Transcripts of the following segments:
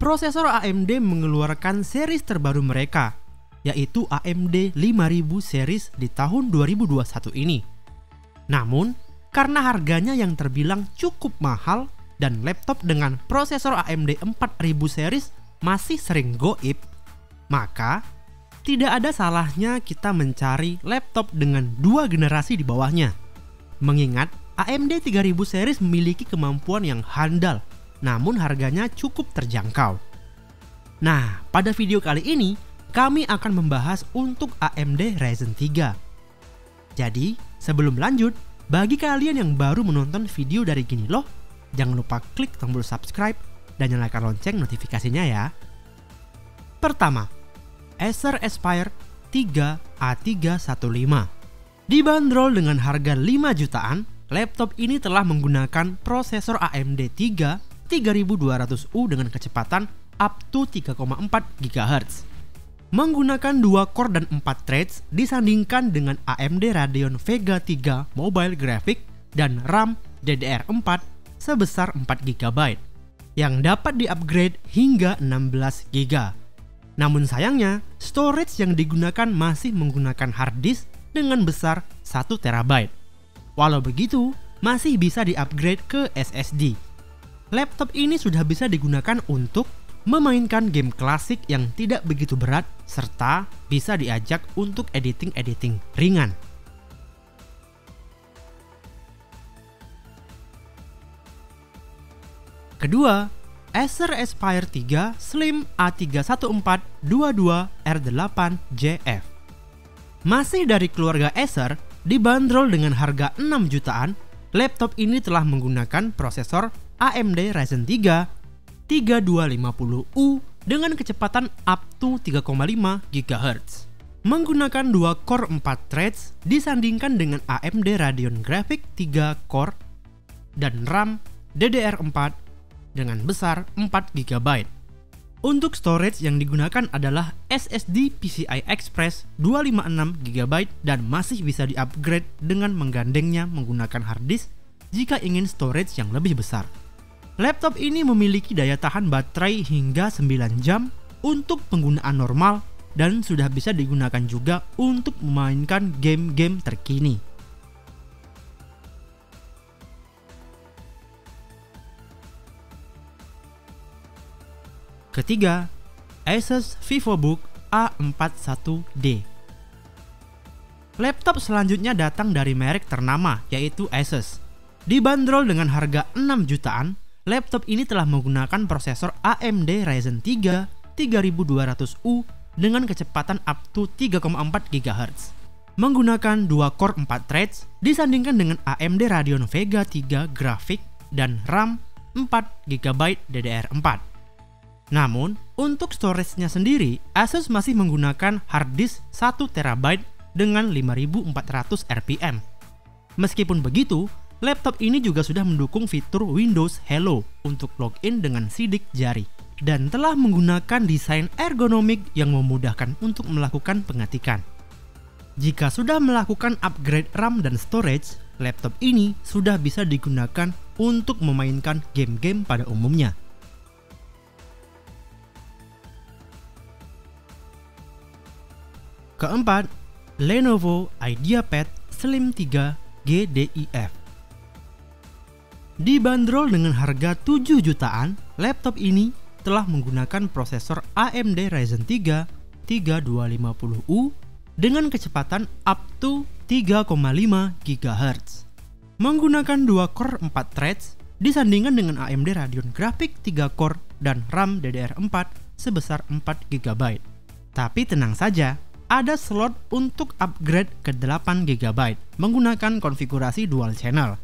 prosesor AMD mengeluarkan series terbaru mereka, yaitu AMD 5000 series di tahun 2021 ini. Namun, karena harganya yang terbilang cukup mahal dan laptop dengan prosesor AMD 4000 series masih sering goib, maka tidak ada salahnya kita mencari laptop dengan 2 generasi di bawahnya. Mengingat AMD 3000 series memiliki kemampuan yang handal, namun harganya cukup terjangkau. Nah, pada video kali ini kami akan membahas untuk AMD Ryzen 3. Jadi, sebelum lanjut, bagi kalian yang baru menonton video dari gini loh, jangan lupa klik tombol subscribe dan nyalakan lonceng notifikasinya ya. Pertama, Acer Aspire 3 A315. Dibanderol dengan harga 5 jutaan, laptop ini telah menggunakan prosesor AMD 3200U dengan kecepatan up to 3,4 GHz. Menggunakan 2 core dan 4 threads disandingkan dengan AMD Radeon Vega 3 Mobile Graphic dan RAM DDR4 sebesar 4 GB yang dapat di-upgrade hingga 16 GB. Namun sayangnya, storage yang digunakan masih menggunakan hard disk dengan besar 1 TB. Walau begitu, masih bisa di-upgrade ke SSD. Laptop ini sudah bisa digunakan untuk memainkan game klasik yang tidak begitu berat serta bisa diajak untuk editing ringan. Kedua, Acer Aspire 3 Slim A31422R8JF. Masih dari keluarga Acer, dibanderol dengan harga 6 jutaan, laptop ini telah menggunakan prosesor AMD Ryzen 3 3250U dengan kecepatan up to 3,5 GHz. Menggunakan 2 core 4 threads disandingkan dengan AMD Radeon Graphic 3 core dan RAM DDR4 dengan besar 4 GB. Untuk storage yang digunakan adalah SSD PCI Express 256 GB dan masih bisa di-upgrade dengan menggandengnya menggunakan hard disk jika ingin storage yang lebih besar. Laptop ini memiliki daya tahan baterai hingga 9 jam untuk penggunaan normal dan sudah bisa digunakan juga untuk memainkan game-game terkini. Ketiga, Asus VivoBook A41D. Laptop selanjutnya datang dari merek ternama yaitu Asus. Dibanderol dengan harga 6 jutaan, laptop ini telah menggunakan prosesor AMD Ryzen 3 3200U dengan kecepatan up to 3,4 GHz. Menggunakan 2 core 4 threads disandingkan dengan AMD Radeon Vega 3 Graphic dan RAM 4 GB DDR4. Namun, untuk storage-nya sendiri, Asus masih menggunakan hard disk 1 TB dengan 5400 RPM. Meskipun begitu, laptop ini juga sudah mendukung fitur Windows Hello untuk login dengan sidik jari dan telah menggunakan desain ergonomik yang memudahkan untuk melakukan pengetikan. Jika sudah melakukan upgrade RAM dan storage, laptop ini sudah bisa digunakan untuk memainkan game-game pada umumnya. Keempat, Lenovo IdeaPad Slim 3 GDIF. Dibanderol dengan harga 7 jutaan, laptop ini telah menggunakan prosesor AMD Ryzen 3 3250U dengan kecepatan up to 3,5 GHz. Menggunakan 2 core 4 threads disandingkan dengan AMD Radeon Graphic 3 core dan RAM DDR4 sebesar 4 GB. Tapi tenang saja, ada slot untuk upgrade ke 8 GB menggunakan konfigurasi dual channel.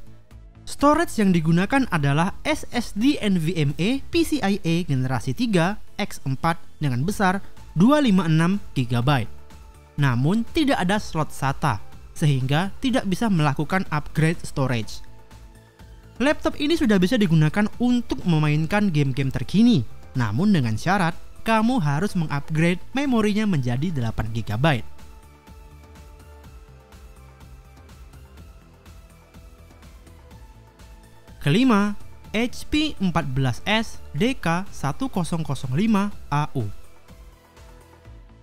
Storage yang digunakan adalah SSD NVMe PCIe generasi 3 X4 dengan besar 256 GB. Namun tidak ada slot SATA, sehingga tidak bisa melakukan upgrade storage. Laptop ini sudah bisa digunakan untuk memainkan game-game terkini, namun dengan syarat kamu harus mengupgrade memorinya menjadi 8 GB. Kelima, HP 14S DK1005AU.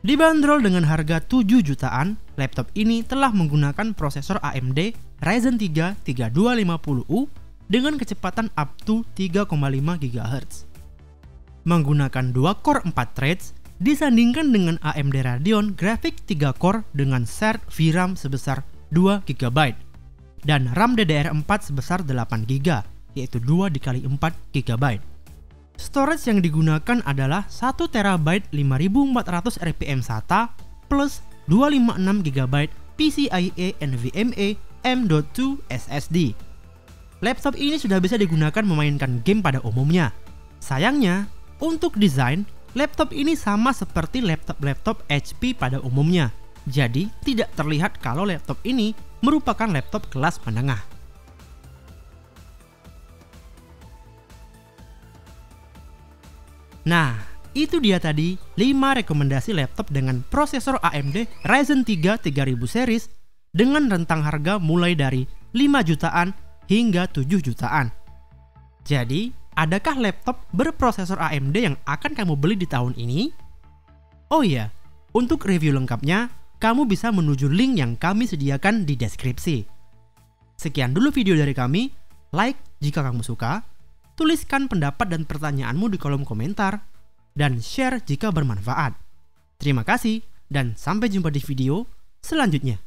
Dibanderol dengan harga 7 jutaan, laptop ini telah menggunakan prosesor AMD Ryzen 3 3250U dengan kecepatan up to 3,5 GHz. Menggunakan 2 core 4 threads disandingkan dengan AMD Radeon Graphics 3 core dengan shared VRAM sebesar 2 GB dan RAM DDR4 sebesar 8 GB, yaitu 2 × 4 GB. Storage yang digunakan adalah 1 TB 5400 RPM SATA plus 256 GB PCIe NVMe M.2 SSD. Laptop ini sudah bisa digunakan memainkan game pada umumnya. Sayangnya, untuk desain, laptop ini sama seperti laptop-laptop HP pada umumnya. Jadi, tidak terlihat kalau laptop ini merupakan laptop kelas menengah. Nah, itu dia tadi 5 rekomendasi laptop dengan prosesor AMD Ryzen 3 3000 series dengan rentang harga mulai dari 5 jutaan hingga 7 jutaan. Jadi, adakah laptop berprosesor AMD yang akan kamu beli di tahun ini? Oh iya, untuk review lengkapnya, kamu bisa menuju link yang kami sediakan di deskripsi. Sekian dulu video dari kami. Like jika kamu suka, tuliskan pendapat dan pertanyaanmu di kolom komentar, dan share jika bermanfaat. Terima kasih, dan sampai jumpa di video selanjutnya.